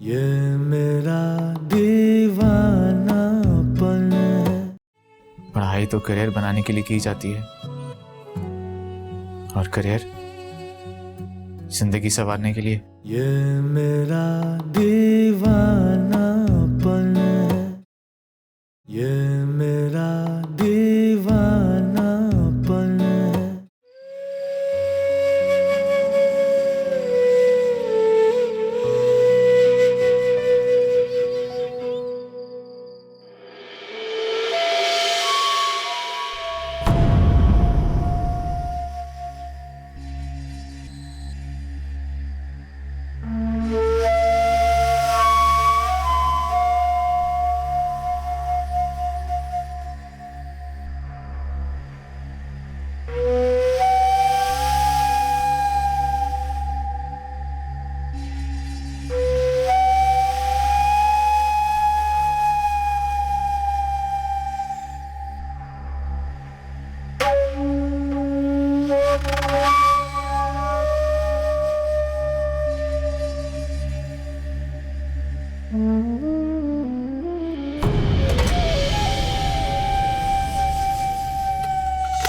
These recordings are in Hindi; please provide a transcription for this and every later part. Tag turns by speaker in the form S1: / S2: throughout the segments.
S1: ये मेरा दीवानापन है।
S2: पढ़ाई तो करियर बनाने के लिए की जाती है और करियर जिंदगी संवारने के लिए।
S1: ये मेरा दीवानापन है। ये मेरा दीवानापन है।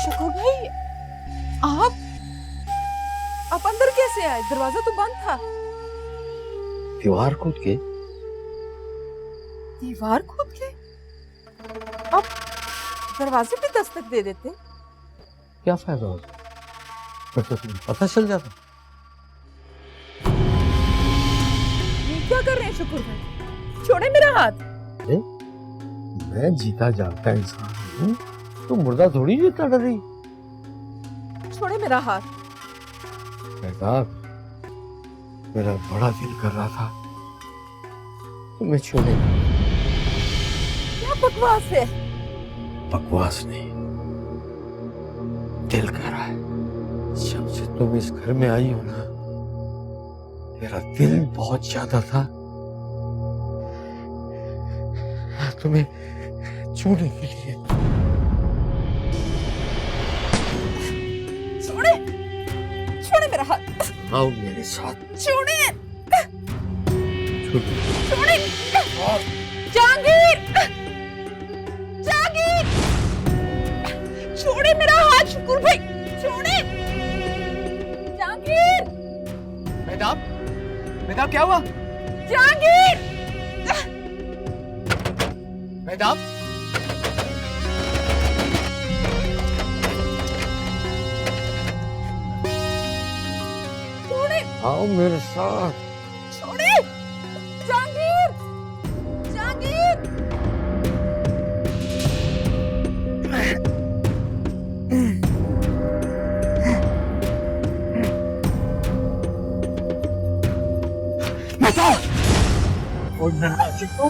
S3: शकूर भाई, आप अंदर कैसे आए? दरवाजा तो बंद था।
S4: दीवार कूद के?
S3: दीवार कूद के? आप दरवाजे पे दस्तक दे देते।
S4: क्या फायदा होता? फिर तो तुम्हें पता चल जाता।
S3: ये क्या कर रहे हैं शकूर भाई? छोड़े मेरा हाथ।
S4: मैं जीता जागता इंसान हूँ, तो मुर्दा थोड़ी जीता डरी।
S3: छोड़े मेरा हाथ।
S4: मेहताब, मेरा बड़ा दिल कर रहा था तुम्हें छूने।
S3: क्या बकवास है?
S4: बकवास नहीं, दिल कर रहा है। जब से तुम इस घर में आई हो ना, मेरा दिल बहुत ज्यादा था तुम्हें छूने के लिए।
S3: छोड़े, छोड़े मेरा हाथ।
S4: आओ मेरे साथ।
S3: छोड़े,
S4: छूने।
S3: छोड़े। जहांगीर, जहांगीर, छोड़े मेरा हाथ शकूर भाई। छोड़े। जहांगीर,
S2: मेहताब, मेहताब क्या हुआ?
S3: जहांगीर।
S2: मेहताब,
S3: छोड़े,
S4: आओ मेरे साथ।
S3: छोड़े। जहांगीर, जहांगीर।
S4: और मैं नासिक को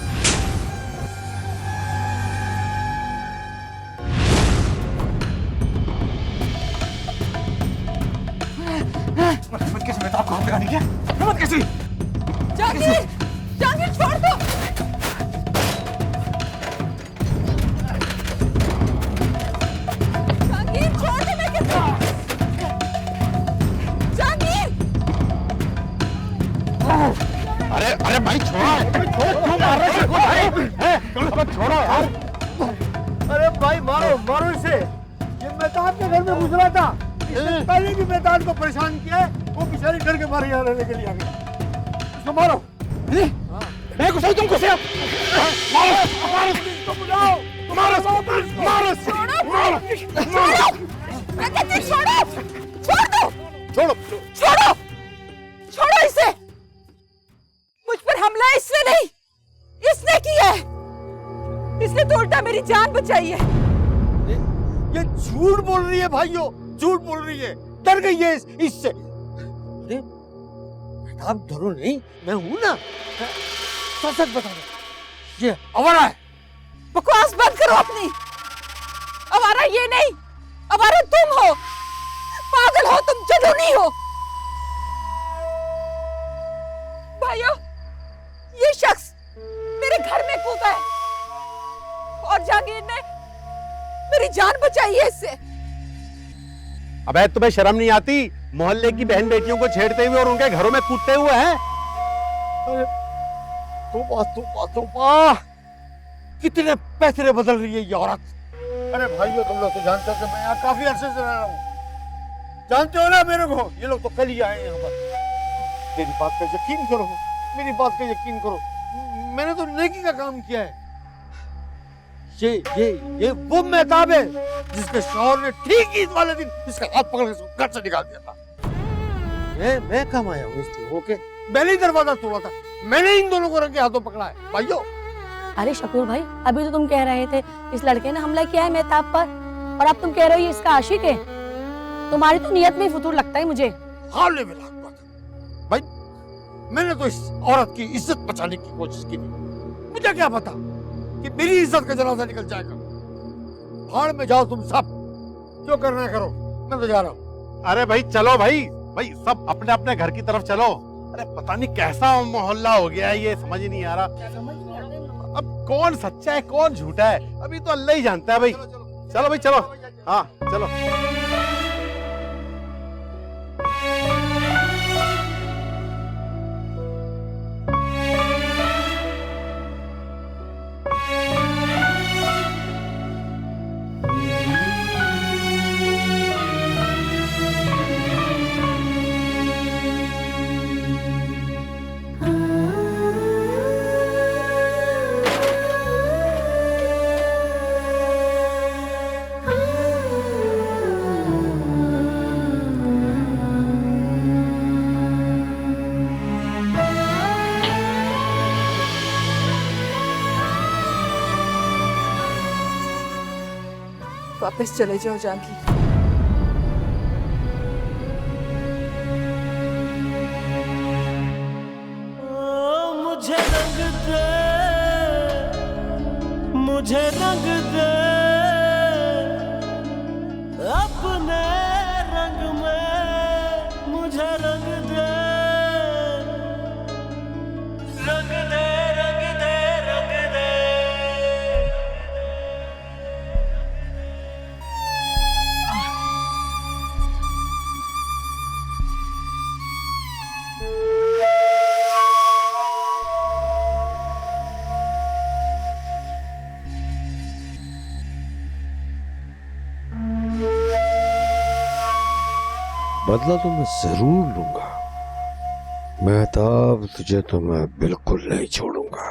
S2: मत कैसे मेहताब को हाथ लगाने क्या? मत कैसे?
S3: जहांगीर, जहांगीर छोड़ दो। जहांगीर छोड़ दो, मैं कहता हूं। जहांगीर।
S4: अरे अरे भाई छोड़ो, क्यों मार रहे हो भाई? छोड़ो यार।
S5: अरे भाई मारो मारो इसे। ये मेहताब के घर में गुजरा था, इसने पहले भी मेहताब को परेशान किया है। वो बेचारी डर के मारे यहाँ रहने के लिए आ गई। इसको मारो।
S4: मैं कुछ तुम कुछ मारो मारो
S5: इसको बुलाओ।
S4: मारो मारो
S3: छोड़ो, मैं कहती हूं छोड़ो, छोड़ दो,
S4: छोड़ो
S3: छोड़ो, छोड़ो इसे। मुझ पर हमला इसने नहीं, इसने किया है। इसने तो उल्टा मेरी जान बचाई है।
S5: ये झूठ बोल रही है भाइयों, झूठ बोल रही है। डर गई है इससे। अरे मेहताब डरो नहीं, मैं हूं ना। सच सच बता दो, ये आवारा है।
S3: बकवास बंद करो अपनी। आवारा ये नहीं, आवारा तुम हो। पागल हो तुम, जुनूनी हो। भाइयों, ये शख्स मेरे घर में कूदा है और जहांगीर ने मेरी जान बचाई है इससे।
S5: अबे तुम्हें शर्म नहीं आती? मोहल्ले की बहन बेटियों को छेड़ते हुए और उनके घरों में कूदते हुए हैं। तौबा तौबा तौबा, कितने पैसे बदल रही है ये औरत। अरे भाइयों, तुम लोग तो जानते हो कि मैं यहाँ काफी अरसे से रह रहा हूँ, जानते हो ना मेरे को। ये लोग तो कल ही आए हैं यहाँ पर। मेरी बात का यकीन करो, मेरी बात का यकीन करो, मैंने तो नेकी का काम किया है। ये वो मेहताब है जिसके शौहर ने ठीक ईद वाले दिन इसका हाथ पकड़ के उसको घर से निकाल दिया था। मैं कमाया हूँ इसलिए होके, मैंने ही दरवाजा तोड़ा था, मैंने इन दोनों को रंगे हाथों पकड़ा है भाइयों।
S6: अरे शकूर भाई, अभी तो तुम कह रहे थे इस लड़के ने हमला किया है मेहताब पर, और अब तुम कह रहे हो ये इसका आशिक है। तुम्हारी तो नियत में ही फुतूर लगता है मुझे।
S5: हाले में लाख बात भाई, मैंने तो इस औरत की इज्जत बचाने की कोशिश की थी। मुझे क्या पता कि मेरी इज्जत का जनाजा निकल जाएगा। भाड़ में जाओ तुम सब, जो करना है करो, मैं तो जा रहा हूँ।
S2: अरे भाई चलो भाई, भाई सब अपने अपने घर की तरफ चलो। अरे पता नहीं कैसा मोहल्ला हो गया है, ये समझ ही नहीं आ रहा। अब कौन सच्चा है कौन झूठा है, अभी तो अल्लाह ही जानता है भाई। चलो भाई चलो, हाँ चलो।
S3: वापस चले जाओ जानकी।
S1: मुझे रंग दे, मुझे रंग दे, अपने रंग में मुझे रंग दे, रंग दे, रंग दे, रंग दे।
S4: बदला तो मैं जरूर लूंगा मेहताब, तुझे तो मैं बिल्कुल नहीं छोड़ूंगा।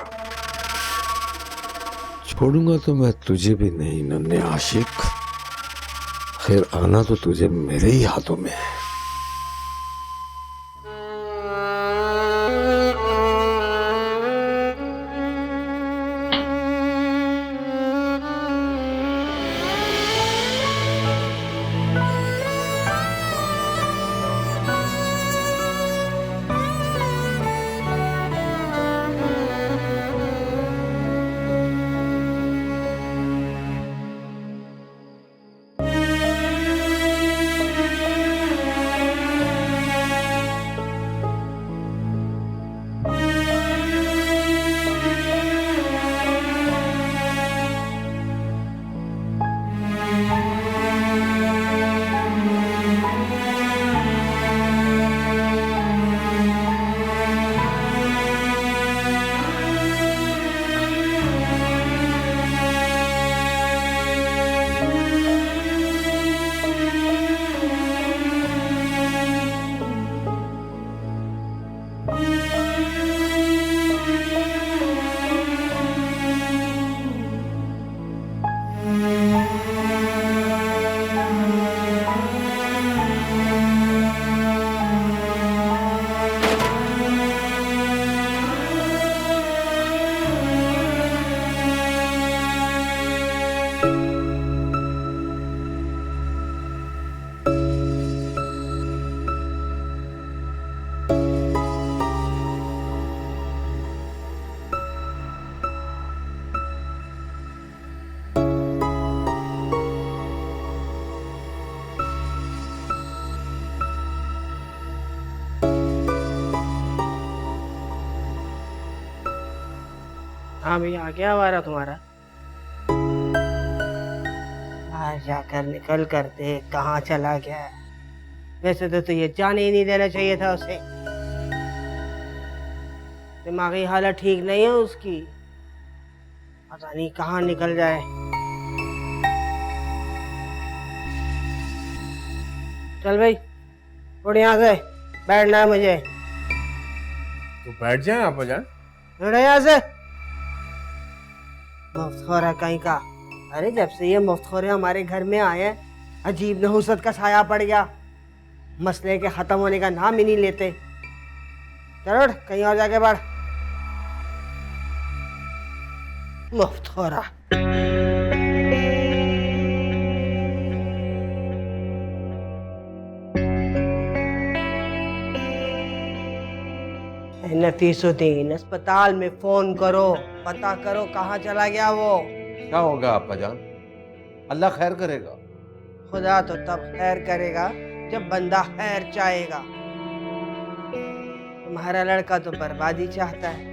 S4: छोड़ूंगा तो मैं तुझे भी नहीं नन्हे आशिक। खैर आना तो तुझे मेरे ही हाथों में है।
S7: हाँ भैया आ गया हमारा तुम्हारा। आज जाकर निकल कर देख कहाँ चला गया है। वैसे तो ये जाने ही नहीं देना चाहिए था उसे। दिमागी हालत ठीक नहीं है उसकी, पता नहीं कहाँ निकल जाए। चल भाई उठ यहाँ से, बैठना है मुझे।
S4: तो बैठ जाए आप जान।
S7: उठ यहाँ से, मुफ्तखोर है कहीं का। अरे जब से ये मुफ्तखोर हमारे घर में आए हैं, अजीब नहुसत का साया पड़ गया, मसले के खत्म होने का नाम ही नहीं लेते। चलो उठ, कहीं और जाके बढ़। मुफ्तखोरा। नफीसुद्दीन, अस्पताल में फोन करो, पता करो कहाँ चला गया वो।
S4: क्या होगा अब्बा जान, अल्लाह खैर करेगा।
S7: खुदा तो तब खैर करेगा जब बंदा खैर चाहेगा। तुम्हारा लड़का तो बर्बादी चाहता है।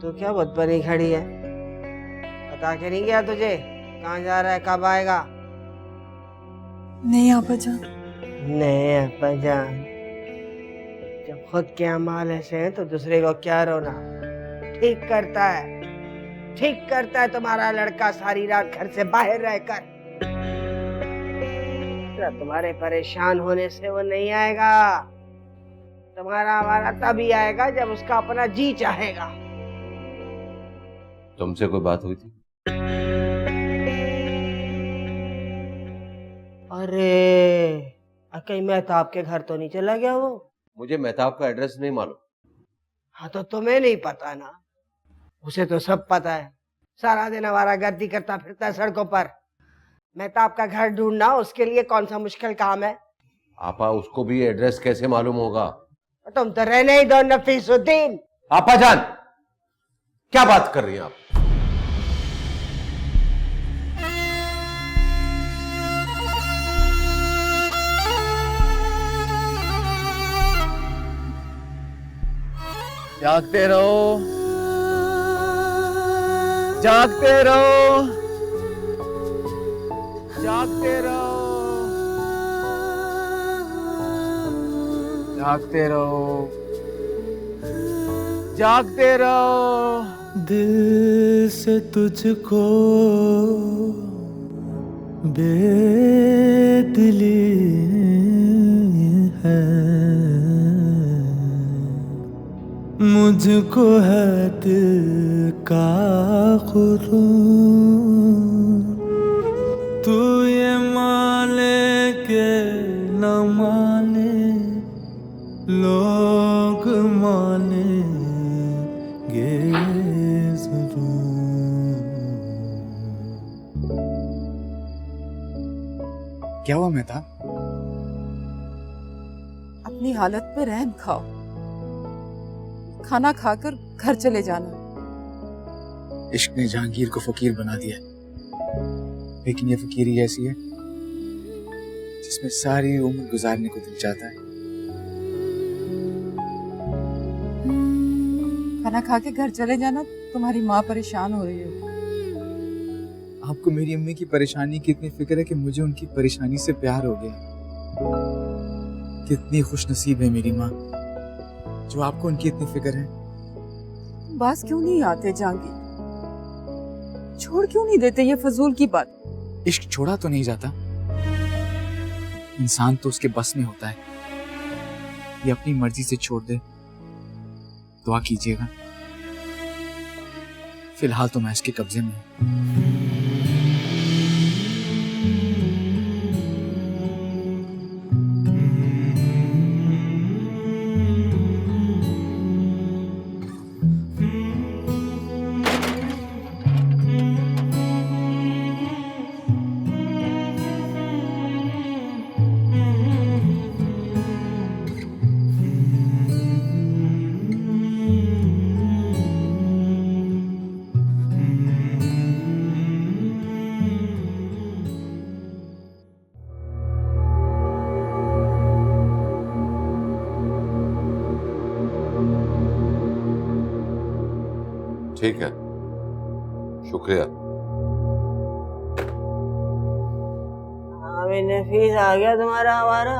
S7: तो क्या बहुत बनी खड़ी है, पता के नहीं गया तुझे कहाँ जा रहा है, कब आएगा?
S3: नहीं आपा जान।
S7: नहीं अब्बा जान, जब खुद के अमाल ऐसे हैं तो दूसरे को क्या रोना। ठीक करता है, ठीक करता है तुम्हारा लड़का सारी रात घर से बाहर रहकर। तुम्हारे परेशान होने से वो नहीं आएगा, तुम्हारा हमारा तभी आएगा जब उसका अपना जी चाहेगा।
S4: तुमसे कोई बात हुई थी?
S7: अरे कहीं मेहताब के घर तो नहीं चला गया वो?
S4: मुझे मेहताब का एड्रेस नहीं मालूम।
S7: हाँ तो तुम्हें नहीं पता ना, उसे तो सब पता है। सारा दिन हमारा गर्दी करता फिरता है सड़कों पर। मेहताब का घर ढूंढना उसके लिए कौन सा मुश्किल काम है?
S4: आपा उसको भी एड्रेस कैसे मालूम होगा?
S7: तुम तो रहने ही दो नफीसुद्दीन।
S4: आपा जान क्या बात कर रही हैं आप?
S1: जागते रहो, जागते रहो, जागते रहो, जागते रहो, जागते रहो। दिल से तुझको बेदिली है, मुझको है दिल का खुरूर, तू ये माने के न माने, लोग मानेंगे जरूर।
S8: क्या हुआ मेहता?
S3: अपनी हालत पे रहम खाओ, खाना खाकर घर चले जाना।
S8: इश्क ने जहांगीर को फकीर बना दिया, लेकिन ये फकीरी ऐसी है जिसमें सारी उम्र गुजारने को दिल चाहता है।
S3: खाना खा के घर चले जाना, तुम्हारी माँ परेशान हो रही है।
S8: आपको मेरी अम्मी की परेशानी की इतनी फिक्र है कि मुझे उनकी परेशानी से प्यार हो गया। कितनी खुशनसीब है मेरी माँ जो आपको उनकी इतनी फिक्र है।
S3: बास क्यों नहीं आते जहांगीर? छोड़ क्यों नहीं देते ये फजूल की बात?
S8: इश्क छोड़ा तो नहीं जाता, इंसान तो उसके बस में होता है। ये अपनी मर्जी से छोड़ दे, दुआ कीजिएगा। फिलहाल तो मैं इसके कब्जे में हूं।
S4: ठीक है, शुक्रिया।
S7: अभी नफीस आ गया तुम्हारा हमारा?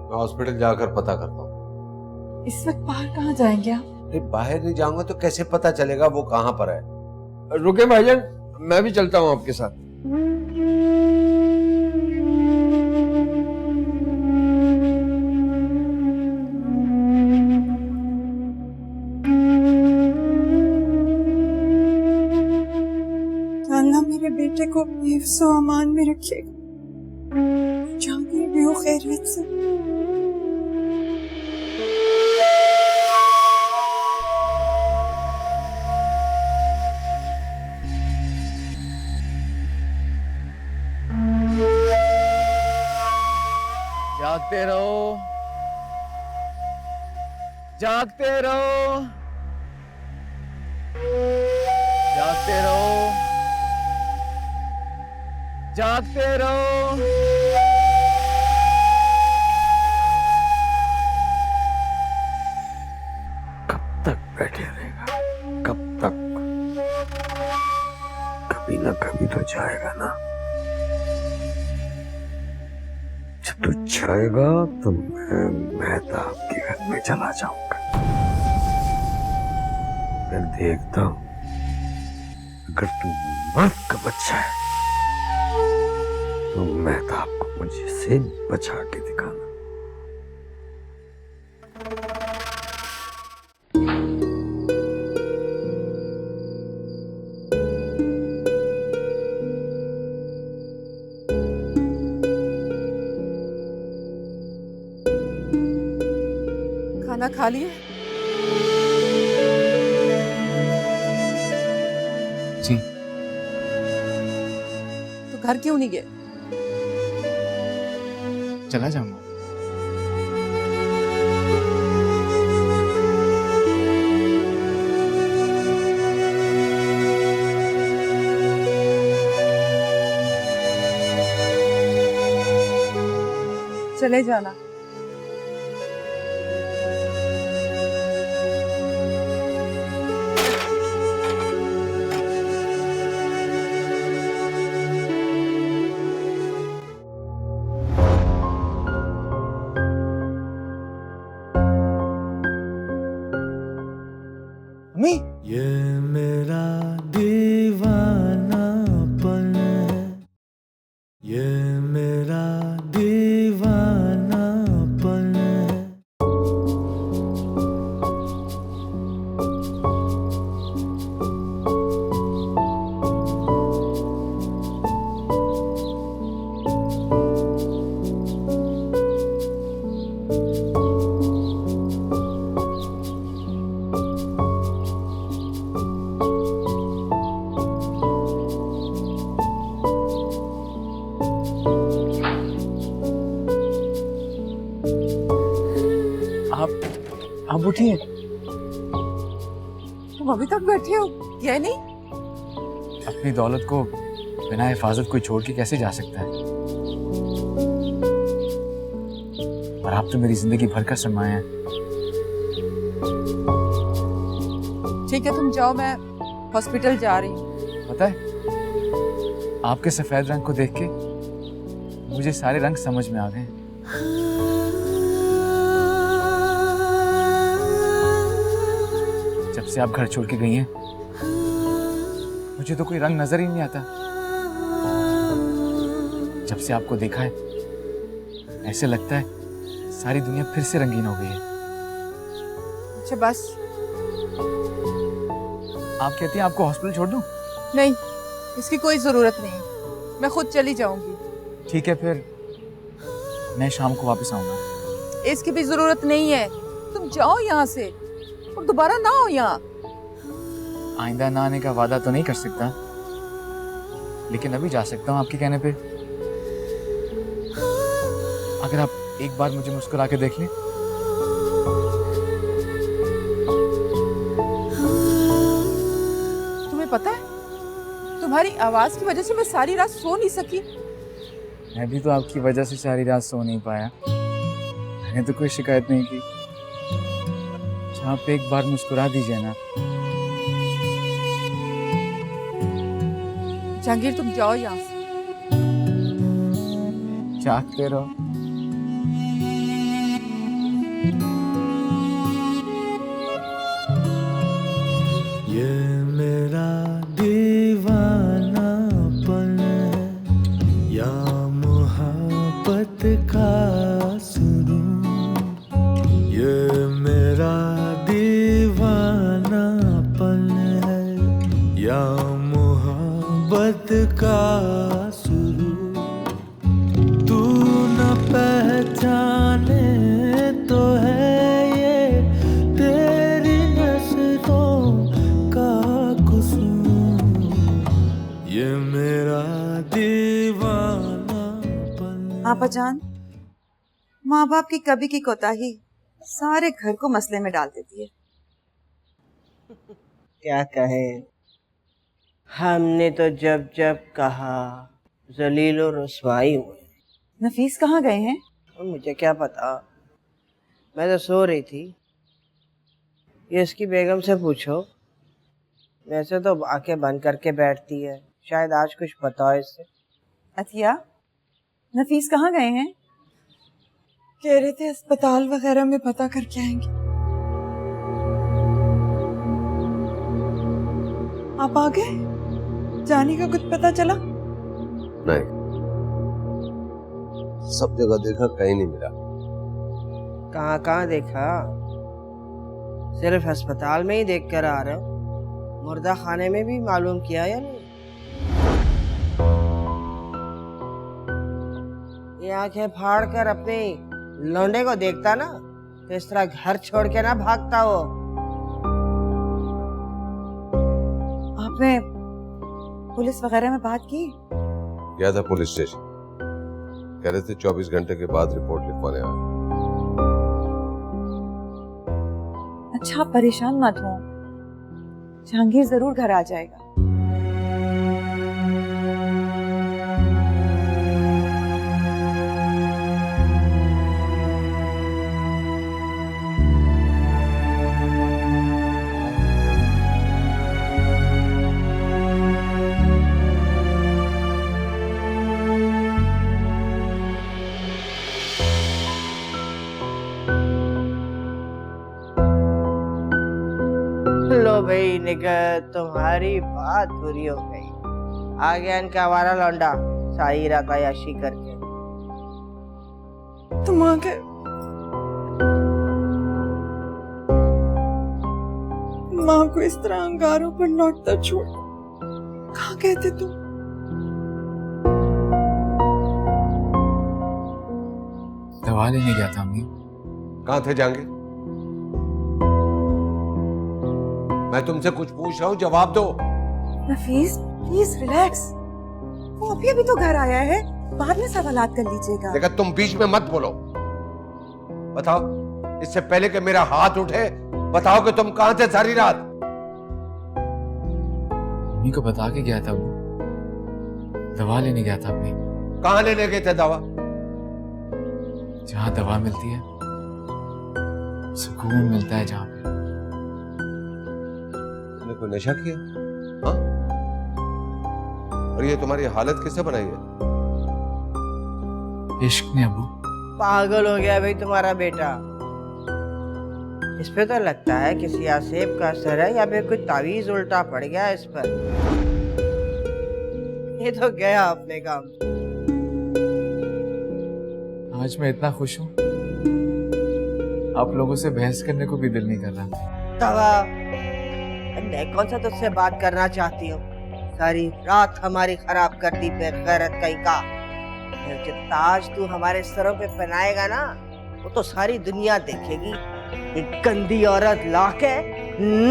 S4: मैं हॉस्पिटल जाकर पता करता हूँ।
S3: इस वक्त बाहर कहाँ जाएंगे आप?
S4: अरे बाहर नहीं जाऊंगा तो कैसे पता चलेगा वो कहाँ पर है?
S5: रुके भाईजान, मैं भी चलता हूँ आपके साथ।
S9: अल्लाह मेरे बेटे को हिफ्ज़ो अमान में रखेगा, जहांगीर भी हो खैरियत से।
S8: जागते रहो, जागते रहो, जागते रहो, जागते रहो।
S4: कब तक बैठे रहेगा? कब तक? कभी ना कभी तो जाएगा ना। जब तू जाएगा तो मैं मेहताब के घर में चला जाऊंगा। मैं देखता हूं, अगर तू मर्द का बच्चा है तो मेहताब को मुझे से बचा के दिखाना।
S3: खाना खा लिए?
S8: जी।
S3: तो घर क्यों नहीं गए?
S8: चला जाऊंगा।
S3: चले जाना।
S5: अम्मी,
S1: ये मेरा दीवानापन है, ये मेरा दीवानापन है।
S8: आप उठिए।
S3: तुम अभी तक बैठे हो? क्या नहीं?
S8: अपनी दौलत को बिना हिफाजत कोई छोड़ के कैसे जा सकता है? और आप तो मेरी जिंदगी भर का सरमाया है।
S3: ठीक है, तुम जाओ, मैं हॉस्पिटल जा रही हूँ।
S8: पता है, आपके सफेद रंग को देख के मुझे सारे रंग समझ में आ गए। जब से आप घर छोड़ के गई हैं, मुझे तो कोई रंग नजर ही नहीं आता। जब से आपको देखा है, ऐसे लगता है सारी दुनिया फिर से रंगीन हो गई है।
S3: अच्छा बस।
S8: आप कहती हैं आपको हॉस्पिटल छोड़ दूं?
S3: नहीं, इसकी कोई जरूरत नहीं, मैं खुद चली जाऊंगी।
S8: ठीक है, फिर मैं शाम को वापस आऊंगा।
S3: इसकी भी जरूरत नहीं है, तुम जाओ यहाँ से और दोबारा ना हो यहाँ।
S8: आइंदा ना आने का वादा तो नहीं कर सकता, लेकिन अभी जा सकता हूँ आपके कहने पे। अगर आप एक बार मुझे मुस्कुरा के देख लें।
S3: तुम्हें पता है, तुम्हारी आवाज की वजह से मैं सारी रात सो नहीं सकी।
S8: मैं भी तो आपकी वजह से सारी रात सो नहीं पाया। मैंने तो कोई शिकायत नहीं की। आप एक बार मुस्कुरा दीजिए ना।
S3: जहांगीर, तुम जाओ यहाँ से।
S8: जागते रहो,
S9: आपा जान, माँ बाप की कभी की कोताही सारे घर को मसले में डाल देती है।
S7: क्या कहे, हमने तो जब जब कहा जलील और रुसवाई हुए।
S9: नफीस कहाँ गए हैं?
S7: मुझे क्या पता, मैं तो सो रही थी। ये इसकी बेगम से पूछो, वैसे तो आंखें बंद करके बैठती है, शायद आज कुछ पता हो इससे।
S9: अतिया, नफीस कहाँ गए हैं? कह रहे थे अस्पताल वगैरह में पता करके आएंगे। आप आ गए? जाने का कुछ पता चला?
S4: नहीं, सब जगह देखा, कहीं नहीं मिला।
S7: कहाँ कहाँ देखा? सिर्फ अस्पताल में ही देख कर आ रहे हो, मुर्दा खाने में भी मालूम किया या नहीं? ये आंखें फाड़ कर अपने लौंडे को देखता ना, तो इस तरह घर छोड़ के ना भागता हो।
S9: आपने पुलिस वगैरह में बात की?
S4: गया था पुलिस स्टेशन, कह रहे थे 24 घंटे के बाद रिपोर्ट लिखवाने आए।
S9: अच्छा, आप परेशान मत हो, जहांगीर जरूर घर आ जाएगा।
S7: लो भाई निकर, तुम्हारी बात पूरी हो गई। आ गया इनका हमारा लौंडा सारी रात अय्याशी करके।
S9: तुम आ गए? माँ को इस तरह अंगारों पर लौटता छोड़ कहाँ गए थे तुम?
S8: दवा लेने गया था अम्मी।
S4: कहाँ थे जाएंगे? मैं तुमसे कुछ पूछ रहा हूँ, जवाब दो।
S9: नफीस, प्लीज रिलैक्स। वो अभी अभी तो घर आया है, बाद में सवालात कर लीजिएगा।
S4: देखा, तुम बीच में मत बोलो। बताओ, इससे पहले कि मेरा हाथ उठे, बताओ कि तुम कहाँ थे सारी रात?
S8: अम्मी को बता के गया था, वो दवा लेने गया था अम्मी।
S4: कहाँ लेने गए थे दवा?
S8: जहाँ दवा मिलती है, सुकून मिलता है जहाँ पे।
S4: तुमने कोई नशा किया? हाँ? और ये तुम्हारी हालत किससे बनाई है?
S8: इश्क ने अबू।
S7: पागल हो गया भाई तुम्हारा बेटा। इस पे तो लगता है किसी आसेब का असर है या फिर कोई तावीज उल्टा पड़ गया इस पर। ये तो गया अपने काम।
S8: आज मैं इतना खुश हूँ, आप लोगों से बहस करने को भी दिल नहीं कर रहा।
S7: दवा, मैं कौन सा तुझसे बात करना चाहती हूँ? सारी रात हमारी खराब कर दी बेगैरत कहीं का। जो ताज तू हमारे सरों पे पहनाएगा ना, वो तो सारी दुनिया देखेगी। एक गंदी औरत लाके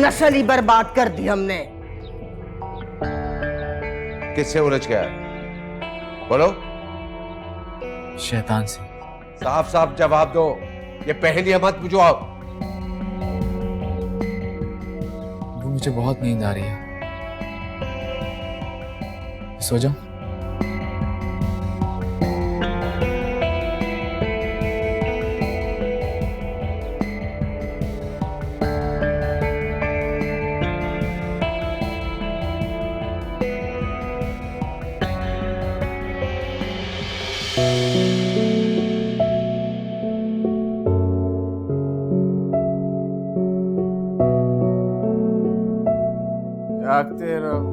S7: नस्ल ही बर्बाद कर दी हमने।
S4: किससे उलझ गया? बोलो।
S8: शैतान से।
S4: साफ साफ जवाब दो, ये पहेलियां मत बुझाओ।
S8: वो मुझे बहुत नींद आ रही है, सो जाओ।
S5: जागते रहो,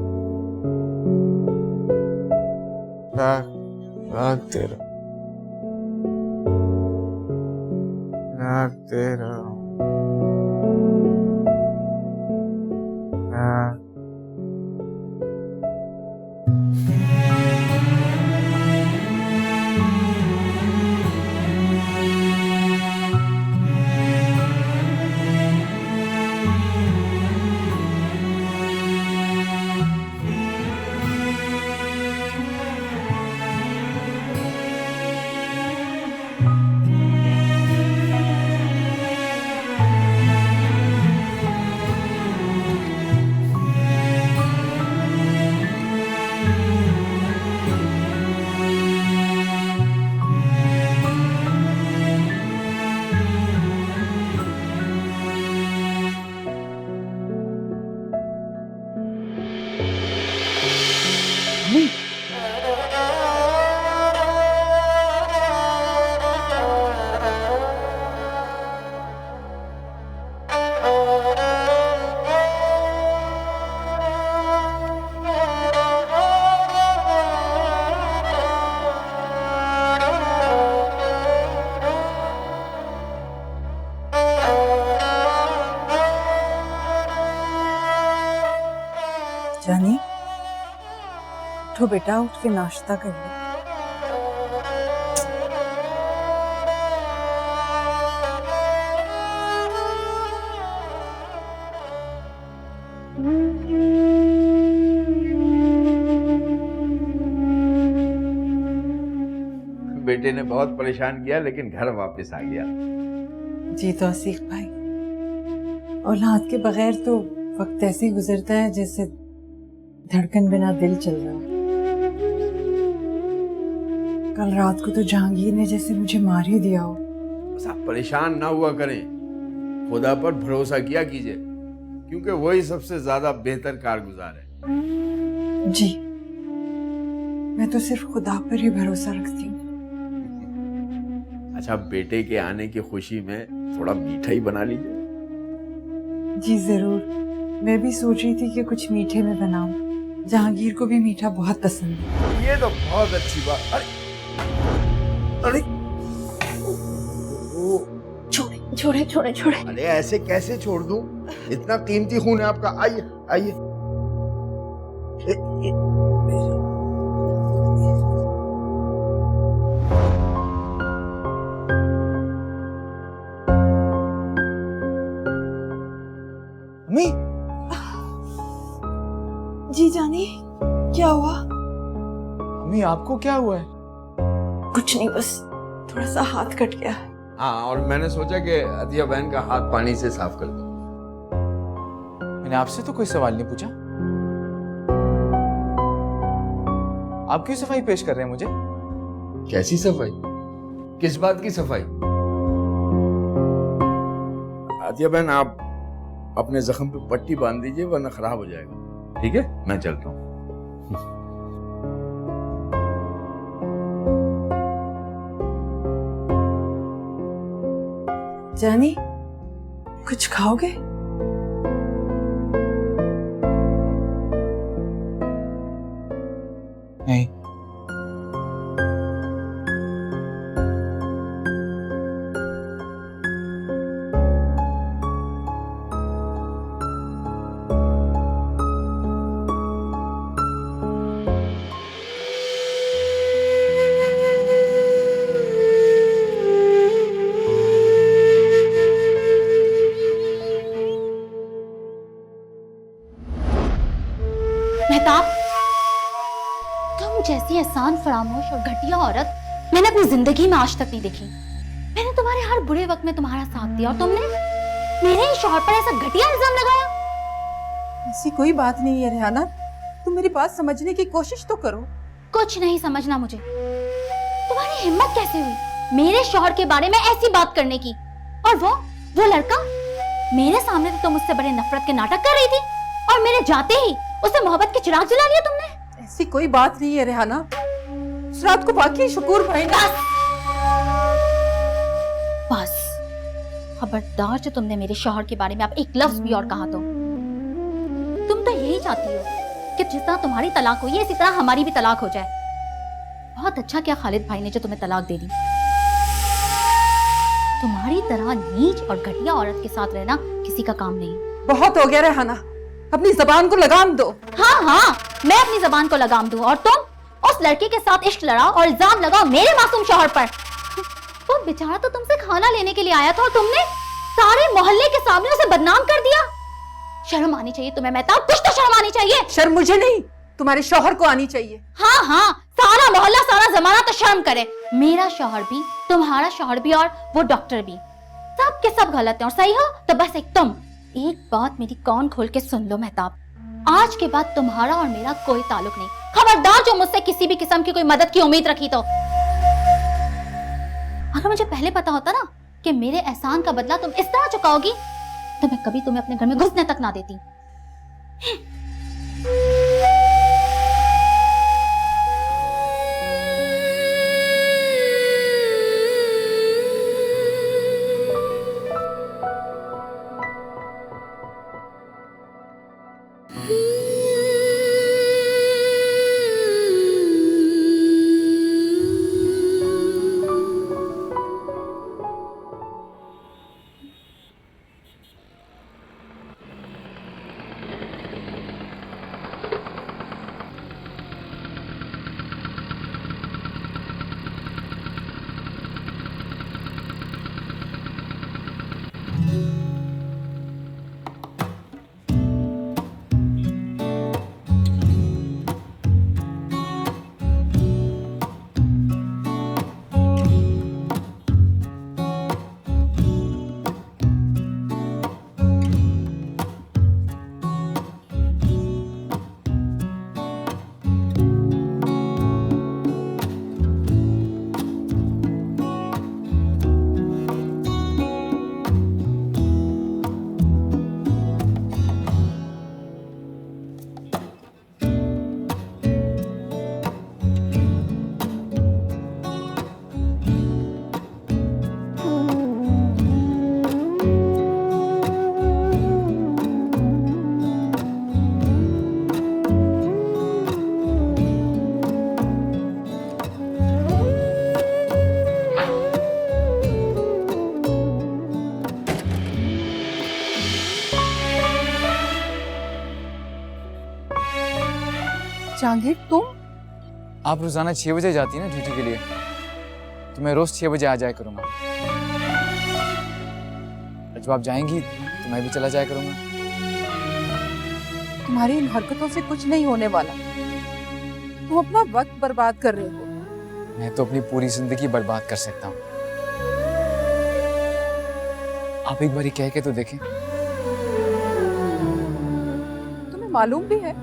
S5: जागते रहो, जागते रहो।
S9: जानी, उठो बेटा, उठ के नाश्ता कर लो।
S4: बेटे ने बहुत परेशान किया लेकिन घर वापस आ गया।
S9: जी तौसीक भाई, औलाद के बगैर तो वक्त ऐसे ही गुजरता है जैसे धड़कन बिना दिल चल रहा हो। कल रात को तो जहांगीर ने जैसे मुझे मार ही दिया हो।
S4: बस आप परेशान ना हुआ करें, खुदा पर भरोसा किया कीजिए क्योंकि वही सबसे ज्यादा बेहतर कारगुजार है।
S9: जी, मैं तो सिर्फ खुदा पर ही भरोसा रखती हूँ।
S4: अच्छा, बेटे के आने की खुशी में थोड़ा मीठा ही बना लीजिए।
S9: जी जरूर, मैं भी सोच रही थी कि कुछ मीठे में बनाऊं। जहांगीर को भी मीठा बहुत पसंद है।
S4: ये तो बहुत अच्छी बात। अरे अरे
S6: छोड़े छोड़े छोड़े छोड़े।
S4: अरे ऐसे कैसे छोड़ दूं? इतना कीमती खून है आपका। आइए आइए।
S8: अम्मी,
S9: जी जानी, क्या हुआ?
S8: अम्मी आपको क्या हुआ है?
S9: कुछ नहीं, बस थोड़ा सा हाथ कट गया।
S4: हाँ, और मैंने सोचा कि अतिया बहन का हाथ पानी से साफ कर दो।
S8: मैंने आपसे तो कोई सवाल नहीं पूछा। आप क्यों सफाई पेश कर रहे हैं मुझे?
S4: कैसी सफाई? किस बात की सफाई? अतिया बहन, आप अपने जख्म पे पट्टी बांध दीजिए वरना खराब हो जाएगा। ठीक है, मैं चलता हूँ।
S9: जानी, कुछ खाओगे?
S8: नहीं।
S10: मेहताब, तुम जैसी एहसान फरामोश और घटिया औरत मैंने अपनी जिंदगी में आज तक नहीं देखी। मैंने तुम्हारे हर बुरे वक्त में तुम्हारा साथ दिया और तुमने मेरे ही शौहर पर ऐसा घटिया इल्जाम लगाया।
S9: ऐसी कोई बात नहीं है रेहाना, तुम मेरी बात समझने की कोशिश तो करो।
S10: कुछ नहीं समझना मुझे। तुम्हारी हिम्मत कैसे हुई मेरे शौहर के बारे में ऐसी बात करने की? और वो लड़का, मेरे सामने तो तुम उससे बड़े नफरत के नाटक कर रही थी और मेरे जाते ही उसे मोहब्बत के चिराग जला लिया तुमने।
S9: ऐसी कोई बात नहीं है रेहाना, उस रात को बाकी शकूर भाई ने।
S10: बस खबरदार जो तुमने मेरे शौहर के बारे में अब एक लफ्ज भी और कहा तो तुम तो यही चाहती हो कि जिस तरह तुम्हारी तलाक हुई है इसी तरह हमारी भी तलाक हो जाए। बहुत अच्छा किया खालिद भाई ने जो तुम्हें तलाक दे दी। तुम्हारी तरह नीच और घटिया औरत के साथ रहना किसी का काम नहीं।
S9: बहुत हो गया रेहाना, अपनी जबान को लगाम दो।
S10: हाँ, मैं अपनी जबान को लगाम दूं और तुम उस लड़के के साथ इश्क लड़ाओ और इल्जाम लगाओ मेरे मासूम शौहर पर। वो बेचारा तो तुमसे खाना लेने के लिए आया था और तुमने सारे मोहल्ले के सामने उसे बदनाम कर दिया। शर्म आनी चाहिए तुम्हें मेहताब, कुछ तो शर्म आनी चाहिए।
S9: शर्म मुझे नहीं, तुम्हारे शौहर को आनी चाहिए।
S10: हाँ, सारा मोहल्ला सारा जमाना तो शर्म करे। मेरा शौहर भी, तुम्हारा शौहर भी और वो डॉक्टर भी, सब के सब गलत हैं और सही हो तो बस एक तुम। एक बात मेरी कान खोल के सुन लो मेहताब, आज के बाद तुम्हारा और मेरा कोई ताल्लुक नहीं। खबरदार जो मुझसे किसी भी किस्म की कोई मदद की उम्मीद रखी तो। अगर मुझे पहले पता होता ना कि मेरे एहसान का बदला तुम इस तरह चुकाओगी तो मैं कभी तुम्हें अपने घर में घुसने तक ना देती।
S3: जहांगीर तुम?
S8: आप रोजाना 6 बजे जाती है ना ड्यूटी के लिए, तो मैं रोज 6 बजे आ जाया करूंगा। जब आप जाएंगी तो मैं भी चला जाया करूंगा।
S3: तुम्हारी इन हरकतों से कुछ नहीं होने वाला। तुम अपना वक्त बर्बाद कर रहे हो।
S8: मैं तो अपनी पूरी जिंदगी बर्बाद कर सकता हूँ। आप एक बार कह के तो देखें।
S3: तुम्हें मालूम भी है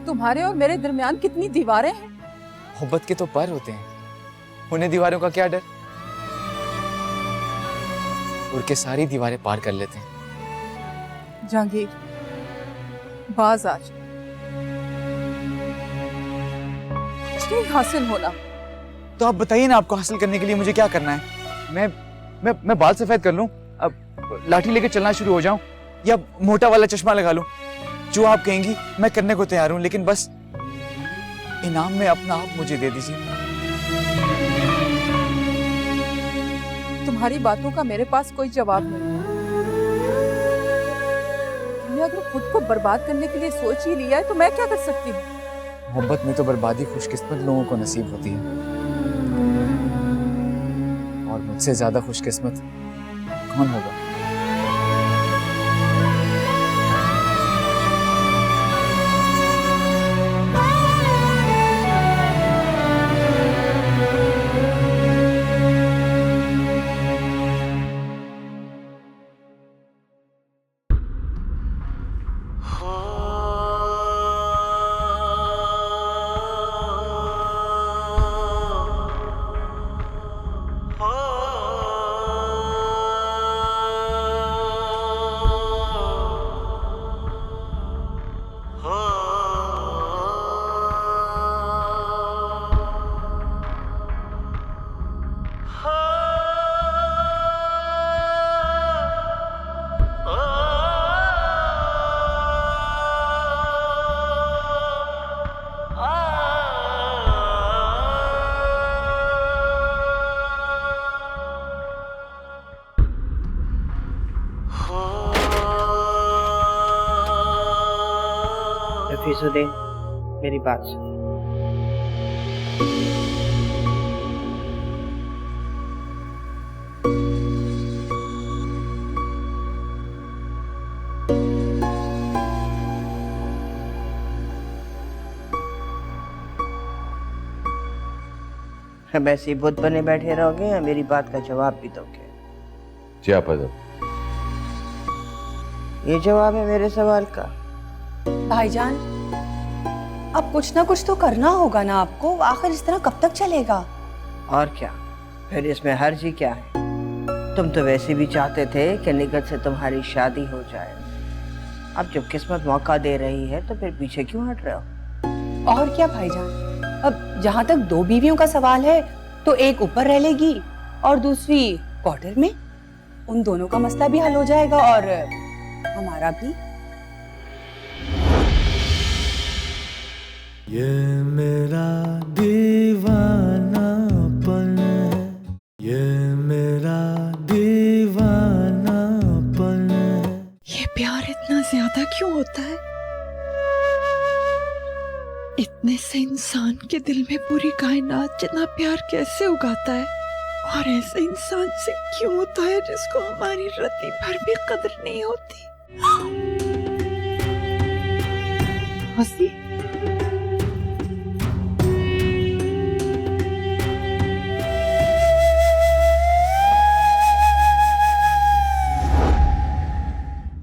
S3: तुम्हारे और मेरे दरमियान कितनी दीवारें हैं?
S8: मोहब्बत के तो पर होते हैं, उन्हें दीवारों का क्या डर। उड़ के सारी दीवारें पार कर लेते हैं।
S3: जहांगीर बाज आज कुछ नहीं हासिल होना।
S8: तो आप बताइए ना, आपको हासिल करने के लिए मुझे क्या करना है? मैं बाल सफेद कर लूं, अब लाठी लेके चलना शुरू हो जाऊं, या मोटा वाला चश्मा लगा लूं? जो आप कहेंगी मैं करने को तैयार हूं, लेकिन बस इनाम में अपना आप मुझे दे दीजिए।
S3: तुम्हारी बातों का मेरे पास कोई जवाब नहीं। तुमने अगर खुद को बर्बाद करने के लिए सोच ही लिया है तो मैं क्या कर सकती हूँ?
S8: मोहब्बत में तो बर्बादी खुशकिस्मत लोगों को नसीब होती है, और मुझसे ज्यादा खुशकिस्मत कौन होगा?
S7: नफीसुद्दीन, मेरी बात सुन। हम ऐसे ही बुत बने बैठे रहोगे या मेरी बात का जवाब भी दोगे?
S4: जी आप हजरत।
S7: ये जवाब है मेरे सवाल का।
S6: भाईजान, अब कुछ ना कुछ तो करना होगा ना आपको। आखिर इस तरह कब तक चलेगा?
S7: और क्या, फिर इसमें हर्ज ही क्या है? तुम तो वैसे भी चाहते थे कि निकट से तुम्हारी शादी हो जाए। अब जब किस्मत मौका दे रही है तो फिर पीछे क्यों हट रहे हो?
S6: और क्या भाईजान, अब जहाँ तक 2 बीवियों का सवाल है तो एक ऊपर रह लेगी और दूसरी क्वार्टर में। उन दोनों का मसला भी हल हो जाएगा और हमारा भी।
S1: ये मेरा दीवानापन है, ये मेरा दीवानापन है।
S9: ये प्यार इतना ज्यादा क्यों होता है? इतने से इंसान के दिल में पूरी कायनात जितना प्यार कैसे उगाता है? और ऐसे इंसान से क्यों होता है जिसको हमारी रत्ती भर भी कदर नहीं होती? हंसी